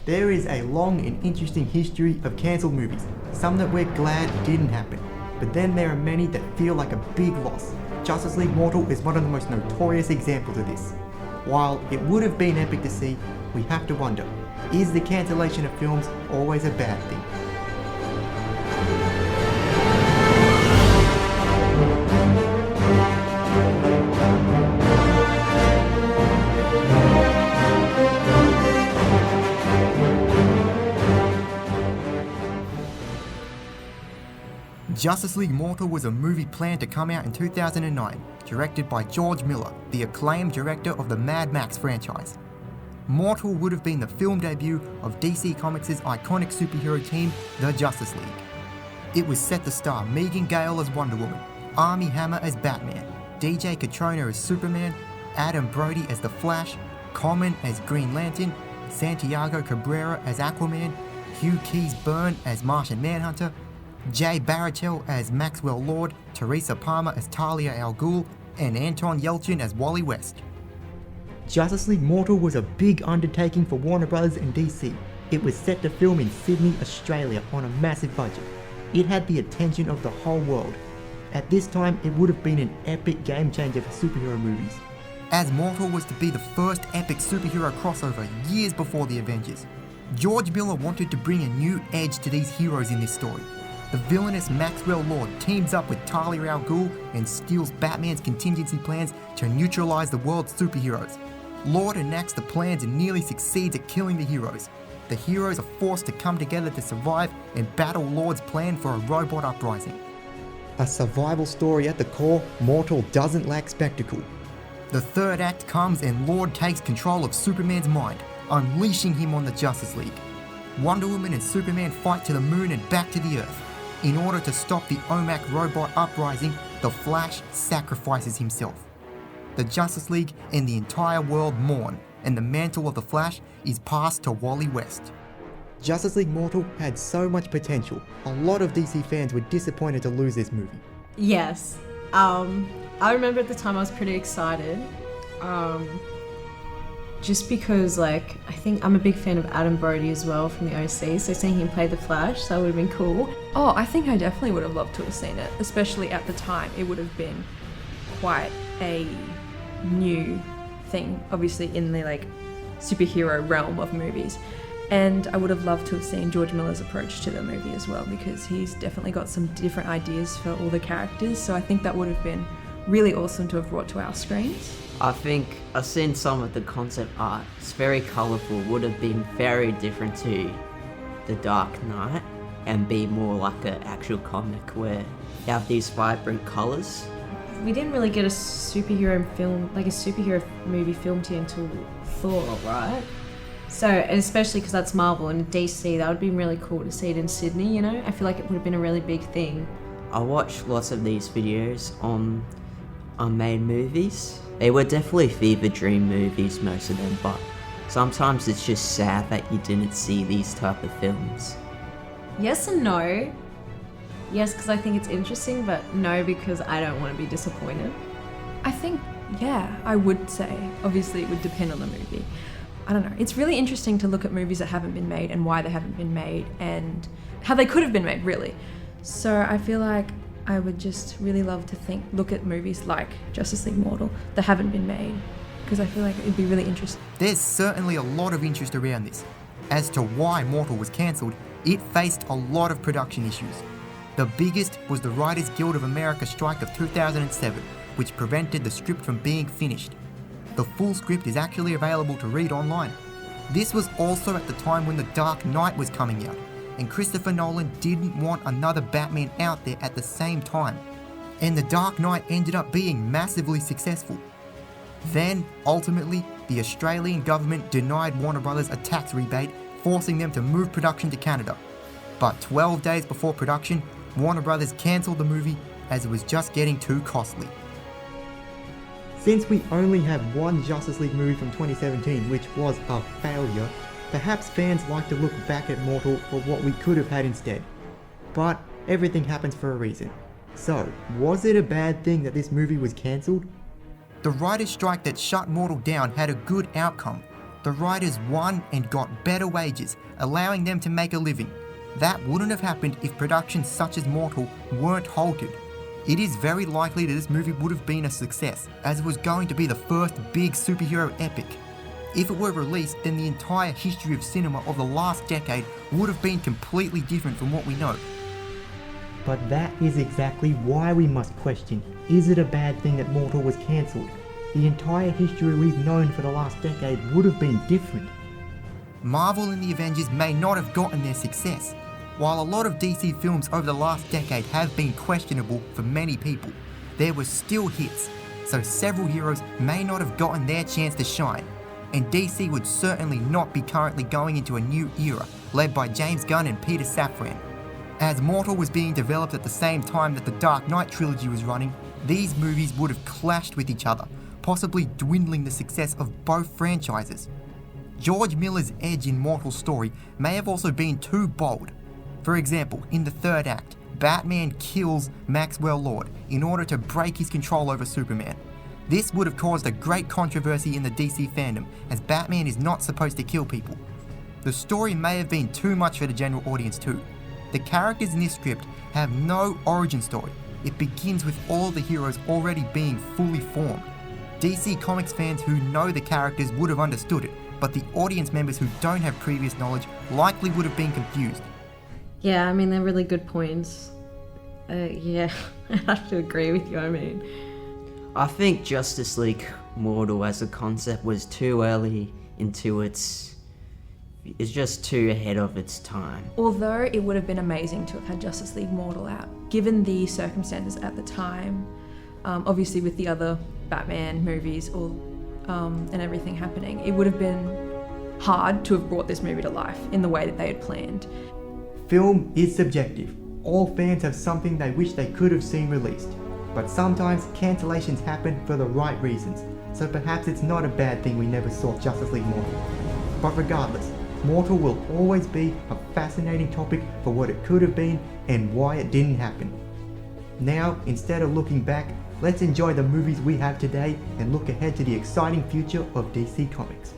There is a long and interesting history of cancelled movies, some that we're glad didn't happen, but then there are many that feel like a big loss. Justice League Mortal is one of the most notorious examples of this. While it would have been epic to see, we have to wonder, is the cancellation of films always a bad thing? Justice League Mortal was a movie planned to come out in 2009, directed by George Miller, the acclaimed director of the Mad Max franchise. Mortal would have been the film debut of DC Comics' iconic superhero team, the Justice League. It was set to star Megan Gale as Wonder Woman, Armie Hammer as Batman, DJ Catrona as Superman, Adam Brody as The Flash, Common as Green Lantern, Santiago Cabrera as Aquaman, Hugh Keys-Byrne as Martian Manhunter, Jay Baruchel as Maxwell Lord, Teresa Palmer as Talia al Ghul, and Anton Yelchin as Wally West. Justice League Mortal was a big undertaking for Warner Bros. And DC. It was set to film in Sydney, Australia on a massive budget. It had the attention of the whole world. At this time, it would have been an epic game changer for superhero movies, as Mortal was to be the first epic superhero crossover years before the Avengers. George Miller wanted to bring a new edge to these heroes in this story. The villainous Maxwell Lord teams up with Talia al Ghul and steals Batman's contingency plans to neutralize the world's superheroes. Lord enacts the plans and nearly succeeds at killing the heroes. The heroes are forced to come together to survive and battle Lord's plan for a robot uprising. A survival story at the core, Mortal doesn't lack spectacle. The third act comes and Lord takes control of Superman's mind, unleashing him on the Justice League. Wonder Woman and Superman fight to the moon and back to the Earth. In order to stop the OMAC robot uprising, the Flash sacrifices himself. The Justice League and the entire world mourn, and the mantle of the Flash is passed to Wally West. Justice League Mortal had so much potential. A lot of DC fans were disappointed to lose this movie. Yes. I remember at the time I was pretty excited. Just because, I think I'm a big fan of Adam Brody as well from the OC, so seeing him play the Flash, that would have been cool. Oh, I think I definitely would have loved to have seen it, especially at the time. It would have been quite a new thing, obviously, in the, superhero realm of movies. And I would have loved to have seen George Miller's approach to the movie as well, because he's definitely got some different ideas for all the characters, so I think that would have been really awesome to have brought to our screens. I think I've seen some of the concept art. It's very colourful, would have been very different to The Dark Knight and be more like an actual comic where you have these vibrant colours. We didn't really get a superhero film, a superhero movie filmed here until Thor, right? So, and especially because that's Marvel and DC, that would be really cool to see it in Sydney, I feel like it would have been a really big thing. I watched lots of these videos on Unmade movies. They were definitely fever dream movies, most of them, but sometimes it's just sad that you didn't see these type of films. Yes and no. Yes, because I think it's interesting, but no, because I don't want to be disappointed. I think, yeah, I would say. Obviously, it would depend on the movie. I don't know. It's really interesting to look at movies that haven't been made and why they haven't been made and how they could have been made, really. So I feel like I would just really love to look at movies like Justice League Mortal that haven't been made, because I feel like it'd be really interesting. There's certainly a lot of interest around this. As to why Mortal was cancelled, it faced a lot of production issues. The biggest was the Writers Guild of America strike of 2007, which prevented the script from being finished. The full script is actually available to read online. This was also at the time when The Dark Knight was coming out, and Christopher Nolan didn't want another Batman out there at the same time. And The Dark Knight ended up being massively successful. Then, ultimately, the Australian government denied Warner Bros. A tax rebate, forcing them to move production to Canada. But 12 days before production, Warner Bros. Cancelled the movie as it was just getting too costly. Since we only have one Justice League movie from 2017, which was a failure, perhaps fans like to look back at Mortal for what we could have had instead. But everything happens for a reason. So, was it a bad thing that this movie was cancelled? The writer's strike that shut Mortal down had a good outcome. the writers won and got better wages, allowing them to make a living. That wouldn't have happened if productions such as Mortal weren't halted. It is very likely that this movie would have been a success, as it was going to be the first big superhero epic. If it were released, then the entire history of cinema of the last decade would have been completely different from what we know. But that is exactly why we must question, is it a bad thing that Mortal was cancelled? The entire history we've known for the last decade would have been different. Marvel and the Avengers may not have gotten their success. While a lot of DC films over the last decade have been questionable for many people, there were still hits, so several heroes may not have gotten their chance to shine, and DC would certainly not be currently going into a new era led by James Gunn and Peter Safran. As Mortal was being developed at the same time that the Dark Knight trilogy was running, these movies would have clashed with each other, possibly dwindling the success of both franchises. George Miller's edge in Mortal's story may have also been too bold. For example, in the third act, Batman kills Maxwell Lord in order to break his control over Superman. This would have caused a great controversy in the DC fandom, as Batman is not supposed to kill people. The story may have been too much for the general audience too. The characters in this script have no origin story. It begins with all the heroes already being fully formed. DC Comics fans who know the characters would have understood it, but the audience members who don't have previous knowledge likely would have been confused. Yeah, I mean, they're really good points. Yeah, I have to agree with you, I think Justice League Mortal as a concept was too early into it's just too ahead of its time. Although it would have been amazing to have had Justice League Mortal out, given the circumstances at the time, obviously with the other Batman movies and everything happening, it would have been hard to have brought this movie to life in the way that they had planned. Film is subjective. All fans have something they wish they could have seen released. But sometimes cancellations happen for the right reasons, so perhaps it's not a bad thing we never saw Justice League Mortal. But regardless, Mortal will always be a fascinating topic for what it could have been and why it didn't happen. Now, instead of looking back, let's enjoy the movies we have today and look ahead to the exciting future of DC Comics.